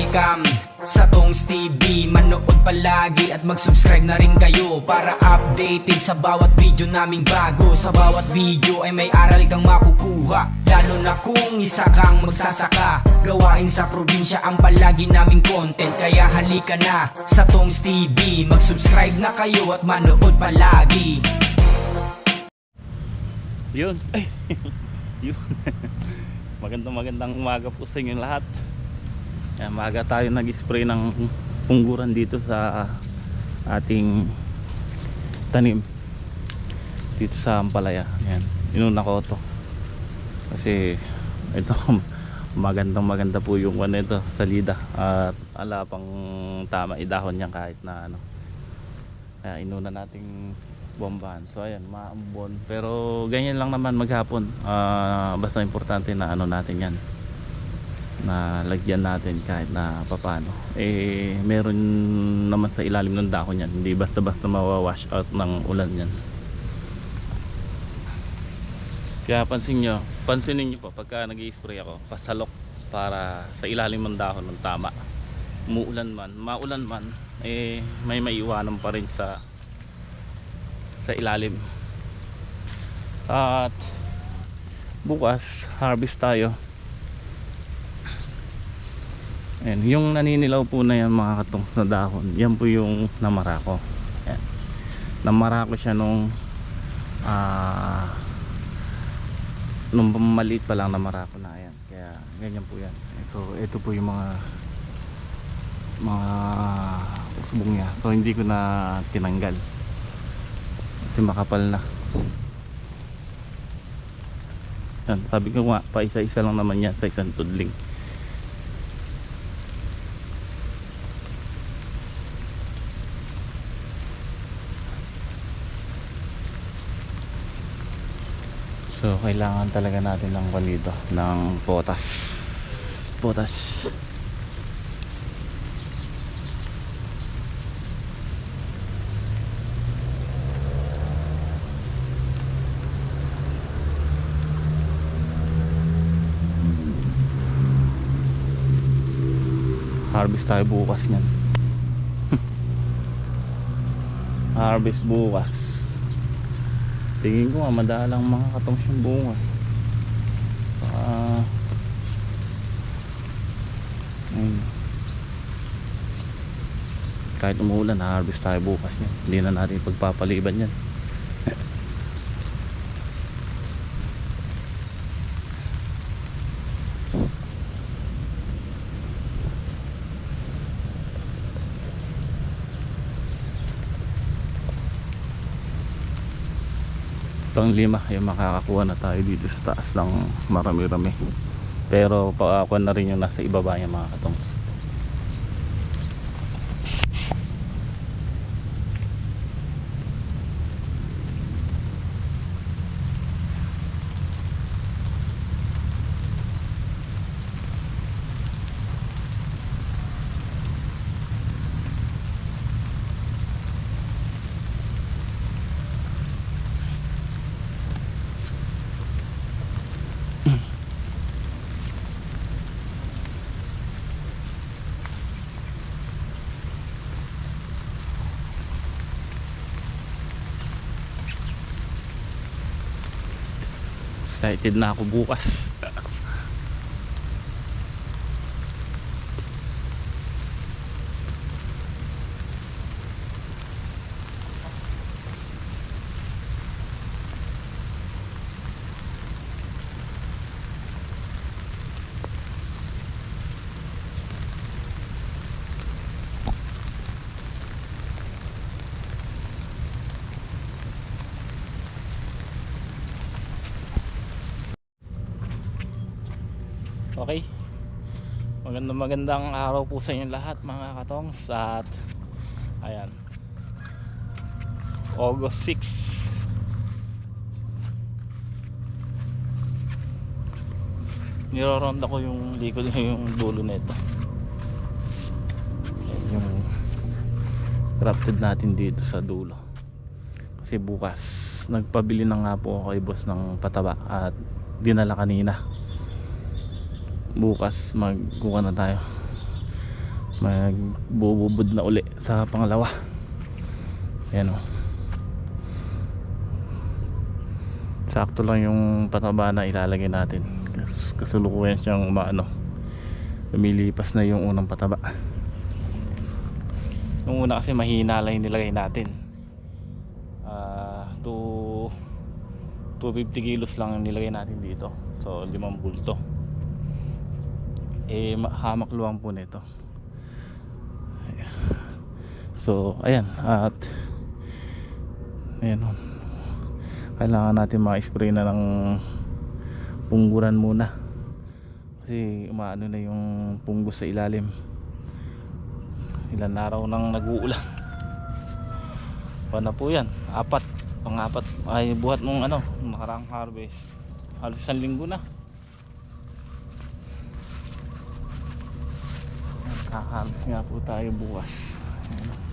welcome sa Tongs TV. Manood palagi at mag-subscribe na rin kayo para updated sa bawat video naming bago. Sa bawat video ay may aral kang makukuha, lalo na kung isa kang magsasaka. Gawain sa probinsya ang palagi naming content, kaya halika na sa Tongs TV. Mag-subscribe na kayo at manood palagi. Yun. Yun. Magandang umaga po sa inyo lahat. Yan, maaga tayo nag-spray ng pungguran dito sa ating tanim dito sa Ampalaya. Yan, inuna ko to kasi ito maganda po yung ano ito, salida, at ala pang tama idahon niya kahit na ano. Kaya inuna nating bombahan. So ayan, maambon. Pero ganyan lang naman maghapon. Basta importante na ano natin yan, na lagyan natin kahit na papano. Eh, meron naman sa ilalim ng dahon yan. Hindi basta-basta mawawash out ng ulan yan. Kaya pansinin nyo po pagka nag-i-spray ako, pasalok para sa ilalim ng dahon ng tama. Umuulan man, maulan man, eh may maiwanan pa rin sa ilalim. At bukas harvest tayo. Ayan, yung naninilaw po na yan mga katongs na dahon, yan po yung namara ko. Ayan, namara ko siya nung maliit pa lang, namara ko na. Ayan, kaya ganyan po yan. So ito po yung mga usbong niya. So hindi ko na tinanggal kasi makapal na. Yan, sabi ko nga, pa isa-isa lang naman yan sa isang tudling. So kailangan talaga natin ng dito ng potas. Harvest tayo bukas niyan. Harvest bukas. Tingin ko nga madalang mga katongs yung bunga. Kahit umuulan, harvest tayo bukas niyan. Hindi na natin pagpapaliban yan. Pang 5 yung makakakuha na tayo dito sa taas ng marami-rami. Pero paakuan na rin yung nasa ibaba yung mga katongs. Excited na ako bukas. Okay, magandang araw po sa inyo lahat mga katongs. At ayan, August 6. Niroronda ko yung likod, yung dulo nito. Ayan, yung crafted natin dito sa dulo. Kasi bukas nagpabili na nga po ako kay boss ng pataba at dinala kanina. Bukas magkuha na tayo magbububod na uli sa pangalawa. Ayan o, sakto lang yung pataba na ilalagay natin. Kasulukuyan siyang lumilipas na yung unang pataba. Yung una kasi mahina lang yung nilagay natin, 250 kilos lang yung nilagay natin dito. So 5 bulto. Hamak luwang po nito. So ayan, at ayan, kailangan natin ma-spray na ng pungguran muna kasi umaano na yung punggos sa ilalim. Ilan araw nang nag-uulan pa na po yan, pang-apat ay buhat nung nakaraang harvest. Halos 1 linggo na. Kaka-harvest nga po tayo bukas. Ayan.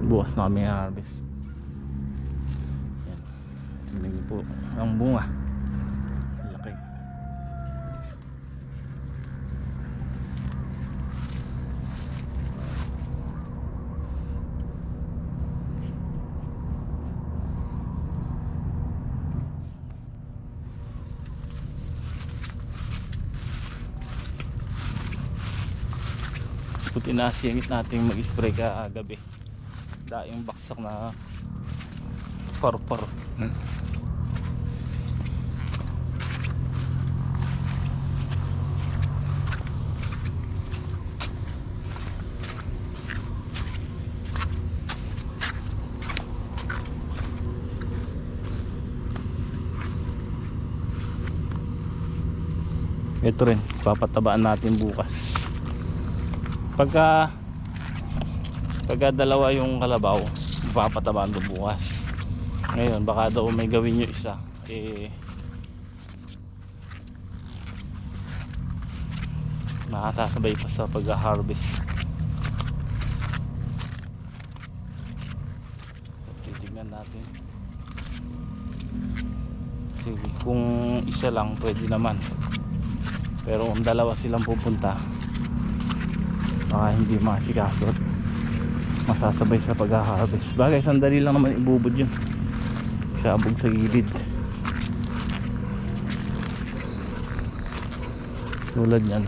Bukas na kami harvest. Yan. Tingnan po ang bunga. Laki. Puti na singit natin mag-spray kagabi. Daing baksak na parpar. Ito rin, papatabaan natin bukas. Pagka dalawa yung kalabaw, papatabaan doon bukas. Ngayon baka daw may gawin nyo isa, nakasasabay pa sa pag-harvest. Titignan natin. Sige, kung isa lang pwede naman, pero kung dalawa silang pupunta baka hindi masikasot, masasabay sa pag-harvest. Bagay sandali lang naman ibubod yun, isabog sa gilid tulad yan.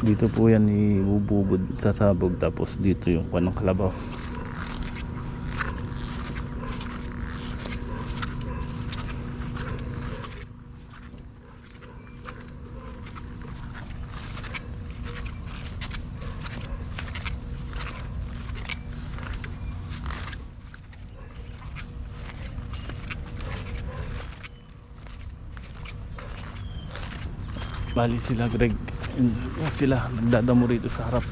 Dito po yan ibububod sa sabog, tapos dito yung panong kalabaw. Bali sila Greg, sila nagdadamo rito sa harap.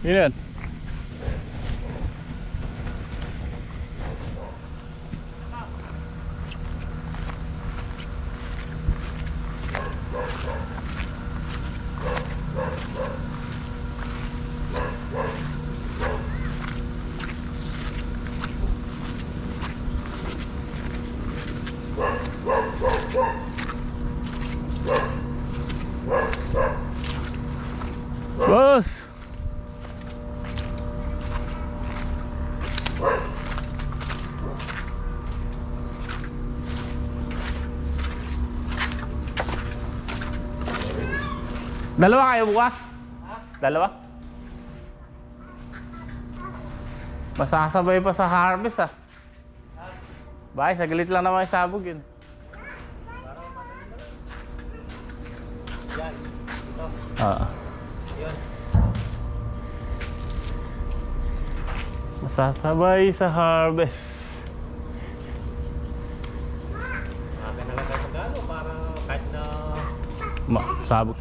Yan. Boss! Dalawa kayo bukas? Ha? Dalawa? Masasabay pa sa harvest ah. Bakit? Saglit lang naman isabog yun. Yan. Ito. Oo. Yun. Masasabay sa harvest. Akin na lang tayo magano para kahit na Sabog.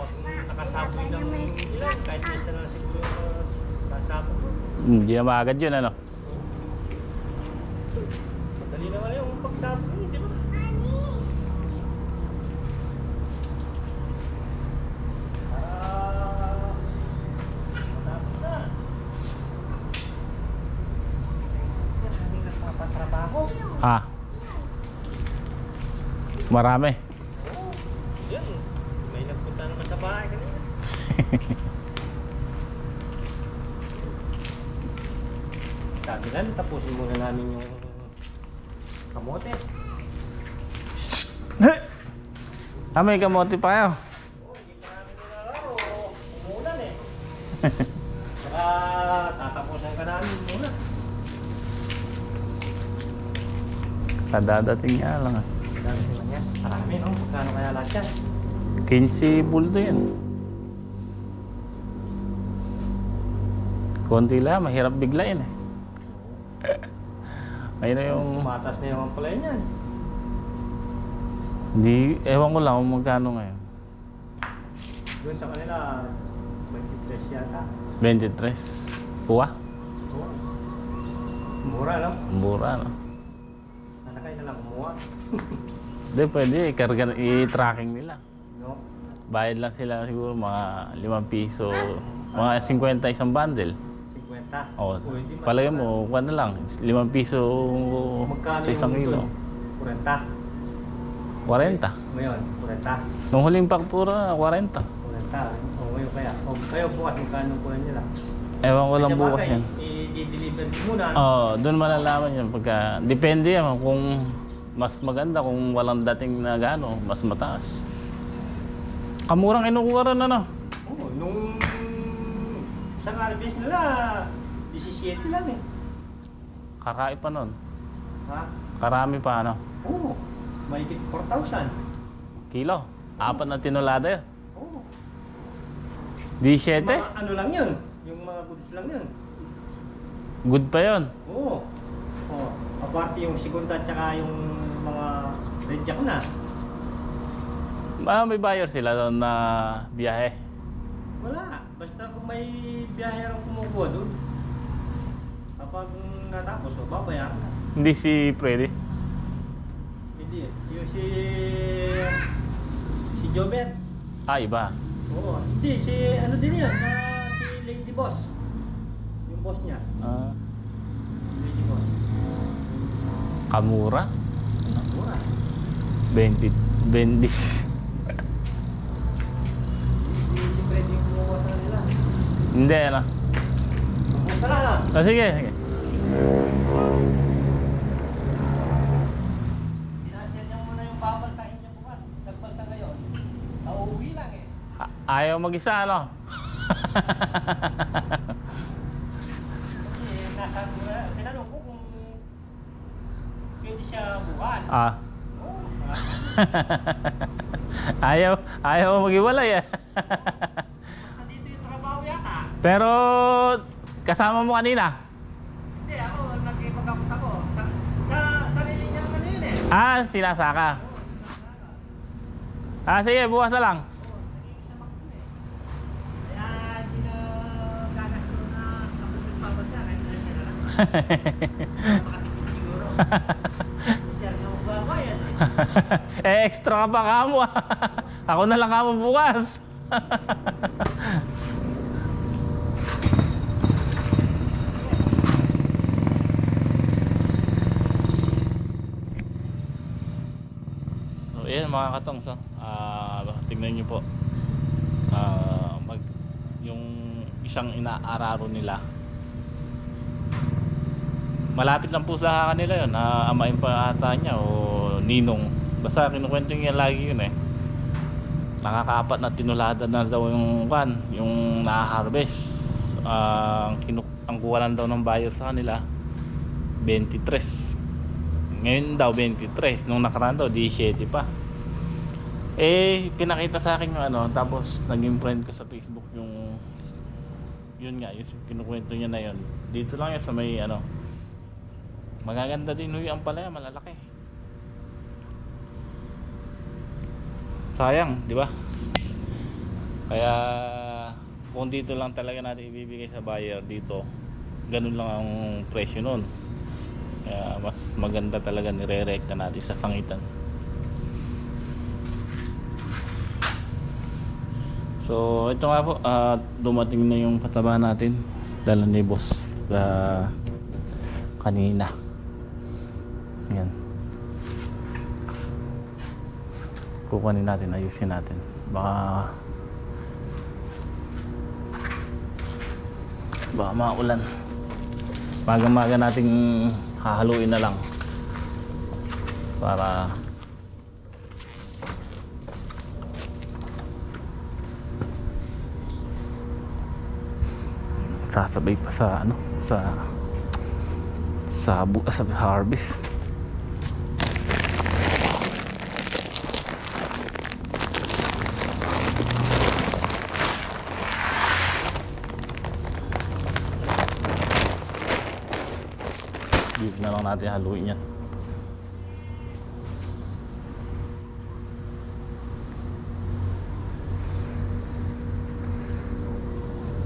nakasaboy ng ilan, kahit isa na siguro nasabog mo. Hindi na maagad yun ano. Madali Dali naman yung pagsabi mo, di ba? Matapos na. Maraming nagpapatrabaho. Ah. Marami. Yan. May nagpunta naman sa bahay kanina. Sabi lang, tapusin muna namin yung kamote. May kamote pa kayo. Oo, hindi pa namin nilalaro. Umulan eh. Saka tatapusan ka namin muna. Kadadating nga lang ah. Dami naman yan. Marami, no? Magkano kaya lahat yan? 15 bulto yan. Konti lang, mahirap biglayin eh. Ayun na yung... Matas na yung pala yan. Hindi, ewan ko lang kung magkano ngayon. Doon sa kanila, 23 yata. 23. Kuha? Oo. Mura, no? Mura no? Sana kayo na lang kumuha. Hindi, pwede i-tracking nila. No? Bayad lang sila siguro mga 5 piso, mga 50 isang bundle. 50. O, Pwede, mas palagay mura. mo, kuha na lang, 5 piso Magkano sa isang yung kilo. doon? 40. 40. Ngayon, 40. Nung huling faktura, 40. 40. O ngayon kaya. O kayo bukas, magkano po nila? Ewan ko lang Kasi bukas bagay, yan. i-deliver muna. Oo, doon malalaman yun. Pagka, depende yan kung mas maganda, kung walang dating na gano, mas mataas. Kamurang inukuha rin ano. Oo, nung isang harvest nila, 17 lang eh. Kakai pa nun. Ha? Karami pa ano. Oo, mahigit 4,000. Kilo. 4 na tinulada yun. Oo. 17. Mga ano lang yun, yung mga goods lang yun. Good pa yun. Oo. Oo. Aparte yung segunda at saka yung mga reject na. May buyer sila doon na biyahe. Wala. Basta kung may biyahe ang kumukuha doon. Kapag natapos, babayaran na. Hindi si Freddy. Hindi. Yung si Jobet. Ah, iba. Oo. Hindi, si ano din yan. Si Lady Boss. Yung boss niya. Ah, Lady Boss. Kamura. Mura. 20. Hindi si Freddy yung kumukuha sa nila. Hindi, ano. Kumusta lang ah. Ah, sige, sige. Pinasyan niya muna yung babalsahin niya bukas. Nagbalsa ngayon. Nauwi lang eh. Ayaw mag-isa, ano? Kasi nasa tinanong ko kung pwede siya bukas. Ah. Oo. ayaw mag-iwalay eh. Basta dito yung trabaho yata. Pero kasama mo kanina. Hindi ako, nagkipag-akot ako. Sa sarili niyang ano yun eh. Ah, sinasaka. Ah, sige, bukas na lang. Kaya hindi na gagasto na ako nagpapagsa. Kahit na siya na lang. Makatipid siguro. Kasi siya na magbabayad eh. Extra ka pa kamo ah. Ako na lang kamo bukas. So, ayan mga katongs, no? Tingnan nyo po. Yung isang inaararo nila. Malapit lang po sa kanila yun. Amain pa ata niya o ninong. Basta kinukwento niya lagi yun eh. Nakakaapat na tinulada na daw yung yung na-harvest. Ang kuha lang daw ng buyer sa kanila 23. Ngayon daw 23. Nung nakaraan daw 17 pa. Pinakita sa akin yung ano, tapos naging friend ko sa Facebook yung yun nga, yung kinukwento niya na yun. Dito lang yun sa may ano. Magaganda din yung palaya, malalaki. Sayang, di ba? Kaya kung dito lang talaga natin ibibigay sa buyer dito, ganun lang ang presyo nun. Kaya mas maganda talaga nire-rekta natin sa sangitan. So ito nga po, dumating na yung pataba natin, dala ni boss kanina. Yan, kukunin natin, ayusin natin, baka maulan. Maga-maga nating hahaluin na lang para sasabay pa sa sa harvest. Dito na lang natin haluin yan.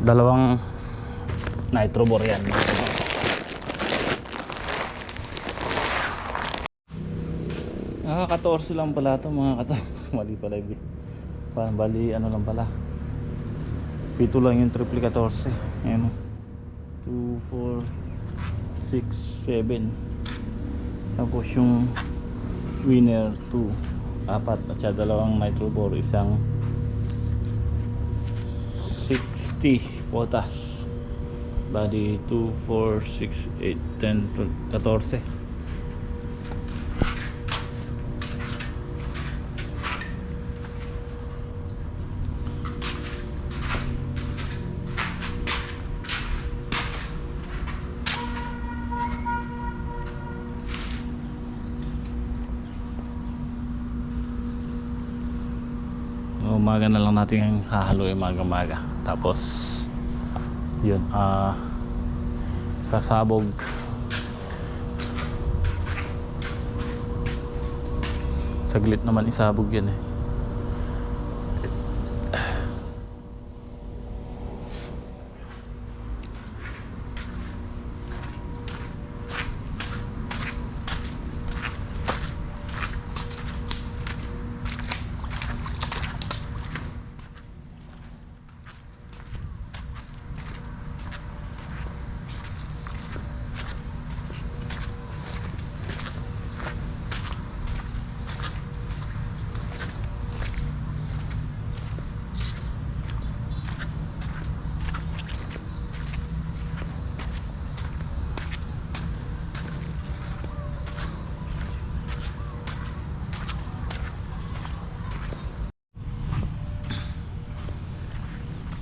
Dalawang nitrobor yan. 14 lang pala ito mga katos. Mali pala yun. Bali ano lang pala, 7 lang yung triple 14. Ayan, 2, 4, 6, 7. Tapos yung winner 2, 4 at siya dalawang nitrobor, isang 60 potas. Bali 2, 4, 6, 8, 10, 14. Umaga na lang natin hahaluin maga-maga. Tapos yun, sasabog. Saglit naman isabog yan eh.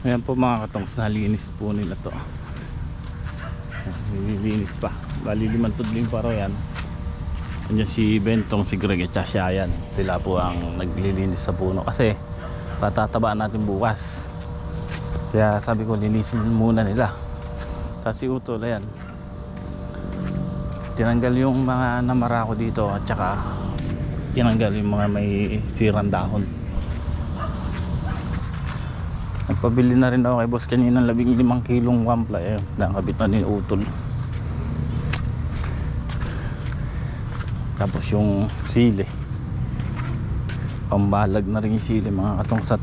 Ayan po mga katongs, nalinis po nila to. Nililinis pa. Bali 5 tudling pa raw yan. Andiyan si Bentong, si Greg at siya yan. Sila po ang naglilinis sa puno kasi patatabaan natin bukas. Kaya sabi ko linisin muna nila. Kasi utol, ayan, tinanggal yung mga namarako dito at saka tinanggal yung mga may sirang dahon. Nagpabili na rin ako kay boss kanina ng 15 kilong wampla eh. Nakabit na ni utol. Tapos yung sili, pambalag na rin yung sili mga katong sat.